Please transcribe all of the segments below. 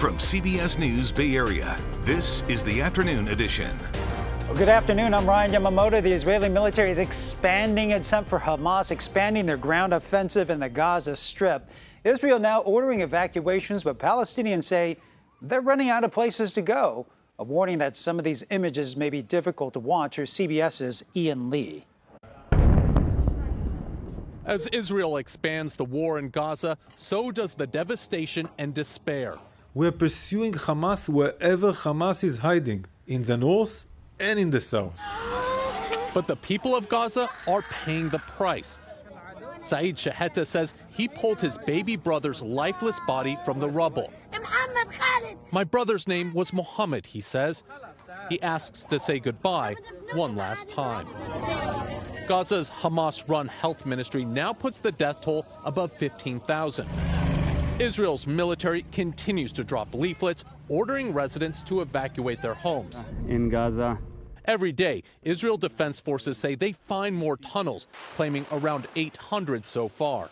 From CBS News Bay Area, this is the Afternoon Edition. Well, good afternoon. I'm Ryan Yamamoto. The Israeli military is expanding its help for Hamas, expanding their ground offensive in the Gaza Strip. Israel now ordering evacuations, but Palestinians say they're running out of places to go. A warning that some of these images may be difficult to watch. Here's CBS's Ian Lee. As Israel expands the war in Gaza, so does the devastation and despair. We're pursuing Hamas wherever Hamas is hiding, in the north and in the south. But the people of Gaza are paying the price. Saeed Shaheta says he pulled his baby brother's lifeless body from the rubble. My brother's name was Mohammed, he says. He asks to say goodbye one last time. Gaza's Hamas-run health ministry now puts the death toll above 15,000. Israel's military continues to drop leaflets ordering residents to evacuate their homes. In Gaza. Every day, Israel Defense Forces say they find more tunnels, claiming around 800 so far.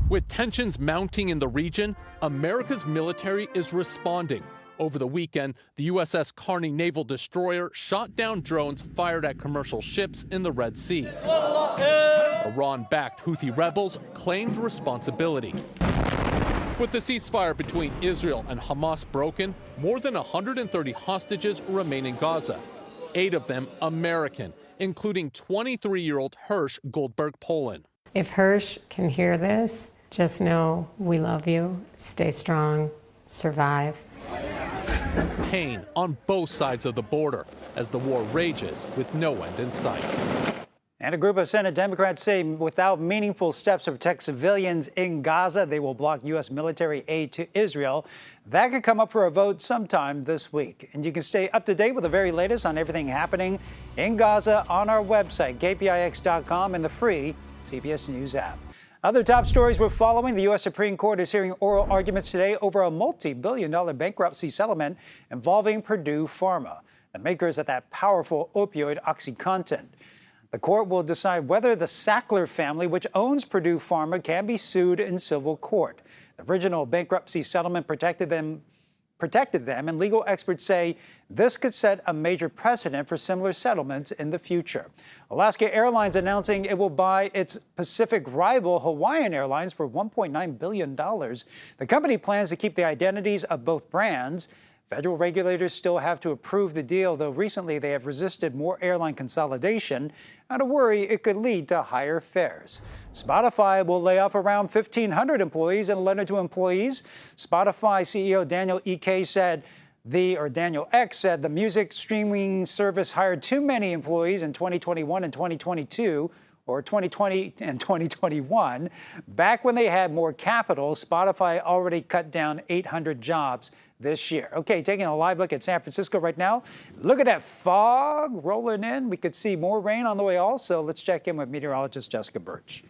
With tensions mounting in the region, America's military is responding. Over the weekend, the USS Carney naval destroyer shot down drones fired at commercial ships in the Red Sea. Iran-backed Houthi rebels claimed responsibility. With the ceasefire between Israel and Hamas broken, more than 130 hostages remain in Gaza, 8 of them American, including 23-year-old Hirsch Goldberg-Polin. If Hirsch can hear this, just know we love you, stay strong, survive. Pain on both sides of the border as the war rages with no end in sight. And a group of Senate Democrats say without meaningful steps to protect civilians in Gaza, they will block U.S. military aid to Israel. That could come up for a vote sometime this week. And you can stay up to date with the very latest on everything happening in Gaza on our website, KPIX.com, and the free CBS News app. Other top stories we're following. The U.S. Supreme Court is hearing oral arguments today over a multi-billion-dollar bankruptcy settlement involving Purdue Pharma, the makers of that powerful opioid OxyContin. The court will decide whether the Sackler family, which owns Purdue Pharma, can be sued in civil court. The original bankruptcy settlement protected them, and legal experts say this could set a major precedent for similar settlements in the future. Alaska Airlines announcing it will buy its Pacific rival Hawaiian Airlines for $1.9 billion. The company plans to keep the identities of both brands. Federal regulators still have to approve the deal, though recently they have resisted more airline consolidation out of worry it could lead to higher fares. Spotify will lay off around 1,500 employees in a letter to employees. Spotify CEO Daniel Ek said Daniel X said the music streaming service hired too many employees in 2021 and 2022, or 2020 and 2021. Back when they had more capital, Spotify already cut down 800 jobs this year. Okay, taking a live look at San Francisco right now. Look at that fog rolling in. We could see more rain on the way also. Let's check in with meteorologist Jessica Birch.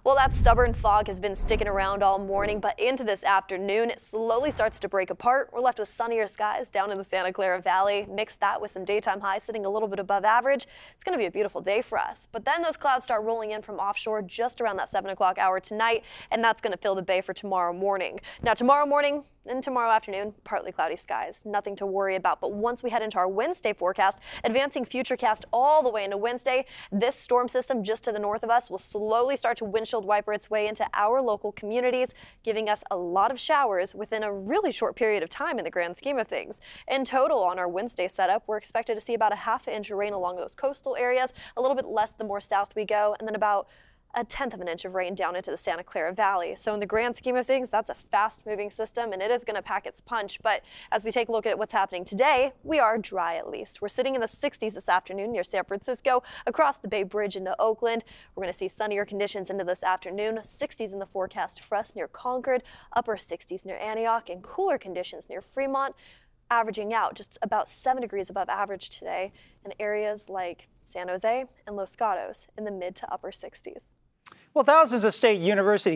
Well, that stubborn fog has been sticking around all morning, but into this afternoon, it slowly starts to break apart. We're left with sunnier skies down in the Santa Clara Valley. Mix that with some daytime highs sitting a little bit above average. It's going to be a beautiful day for us. But then those clouds start rolling in from offshore just around that 7 o'clock hour tonight, and that's going to fill the bay for tomorrow morning. Now, tomorrow morning and tomorrow afternoon, partly cloudy skies. Nothing to worry about. But once we head into our Wednesday forecast, advancing futurecast all the way into Wednesday, this storm system just to the north of us will slowly start to windshield wiper its way into our local communities, giving us a lot of showers within a really short period of time in the grand scheme of things. In total, on our Wednesday setup, we're expected to see about a ½ inch of rain along those coastal areas, a little bit less the more south we go, and then about a 1/10 of an inch of rain down into the Santa Clara Valley. So in the grand scheme of things, that's a fast-moving system, and it is going to pack its punch. But as we take a look at what's happening today, we are dry at least. We're sitting in the 60s this afternoon near San Francisco, across the Bay Bridge into Oakland. We're going to see sunnier conditions into this afternoon, 60s in the forecast for us near Concord, upper 60s near Antioch, and cooler conditions near Fremont, averaging out just about 7 degrees above average today in areas like San Jose and Los Gatos in the mid to upper 60s. Well, thousands of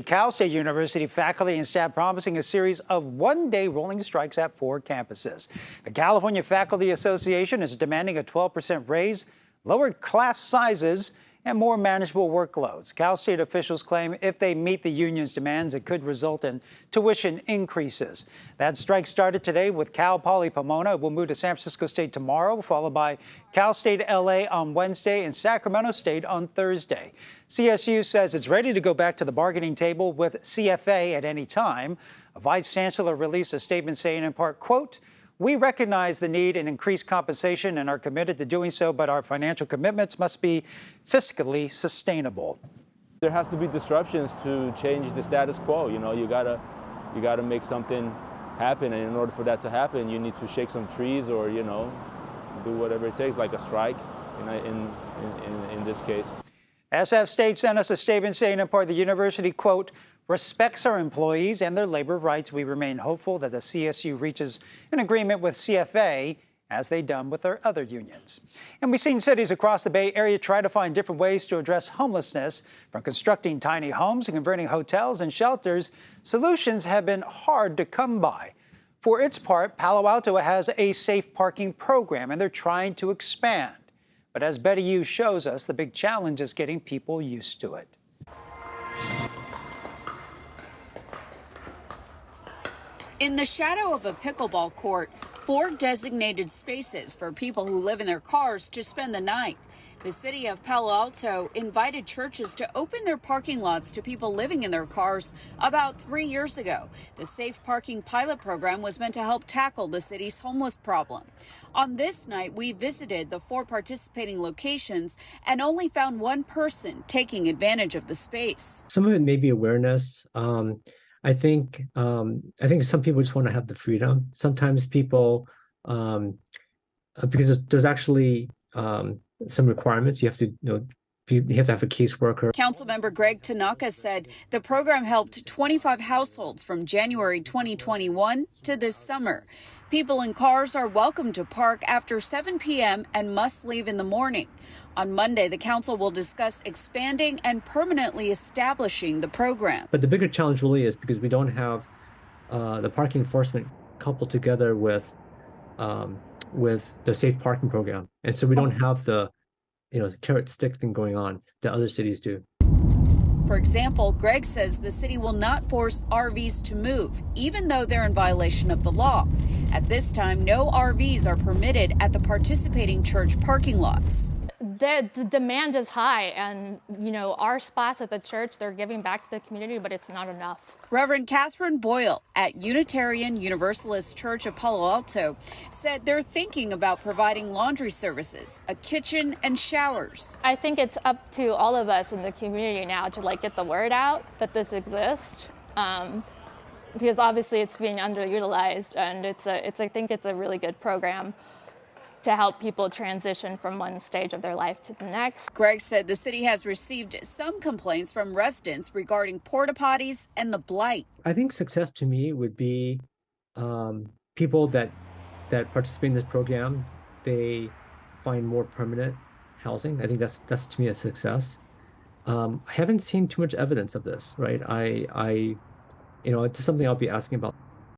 Cal State University faculty and staff promising a series of one-day rolling strikes at 4 campuses. The California Faculty Association is demanding a 12% raise, lower class sizes, and more manageable workloads. Cal State officials claim if they meet the union's demands, it could result in tuition increases. That strike started today with Cal Poly Pomona. It will move to San Francisco State tomorrow, followed by Cal State LA on Wednesday and Sacramento State on Thursday. CSU says it's ready to go back to the bargaining table with CFA at any time. A vice chancellor released a statement saying in part, quote, "We recognize the need in increased compensation and are committed to doing so, but our financial commitments must be fiscally sustainable." There has to be disruptions to change the status quo. You know, you gotta make something happen, and in order for that to happen, you need to shake some trees or, you know, do whatever it takes, like a strike in this case. SF State sent us a statement saying in part the university, quote, "respects our employees and their labor rights. We remain hopeful that the CSU reaches an agreement with CFA as they've done with their other unions." And we've seen cities across the Bay Area try to find different ways to address homelessness. From constructing tiny homes and converting hotels and shelters, solutions have been hard to come by. For its part, Palo Alto has a safe parking program, and they're trying to expand. But as Betty Yu shows us, the big challenge is getting people used to it. In the shadow of a pickleball court, 4 designated spaces for people who live in their cars to spend the night. The city of Palo Alto invited churches to open their parking lots to people living in their cars about 3 years ago. The Safe Parking pilot program was meant to help tackle the city's homeless problem. On this night, we visited the 4 participating locations and only found one person taking advantage of the space. Some of it may be awareness. I think some people just want to have the freedom. Sometimes people, because there's actually some requirements. You have to, you have to have a caseworker. Councilmember Greg Tanaka said the program helped 25 households from January 2021 to this summer. People in cars are welcome to park after 7 p.m. and must leave in the morning. On Monday, the council will discuss expanding and permanently establishing the program. But the bigger challenge really is because we don't have the parking enforcement coupled together with the safe parking program. And so we don't have the carrot stick thing going on that other cities do. For example, Greg says the city will not force RVs to move, even though they're in violation of the law. At this time, no RVs are permitted at the participating church parking lots. The demand is high, and our spots at the church, they're giving back to the community, but it's not enough. Reverend Catherine Boyle at Unitarian Universalist Church of Palo Alto said they're thinking about providing laundry services, a kitchen, and showers. I think it's up to all of us in the community now to get the word out that this exists, because obviously it's being underutilized, and I think it's a really good program to help people transition from one stage of their life to the next. Greg said the city has received some complaints from residents regarding porta potties and the blight. I think success to me would be people that participate in this program, they find more permanent housing. I think that's to me a success. I haven't seen too much evidence of this, right? It's something I'll be asking about.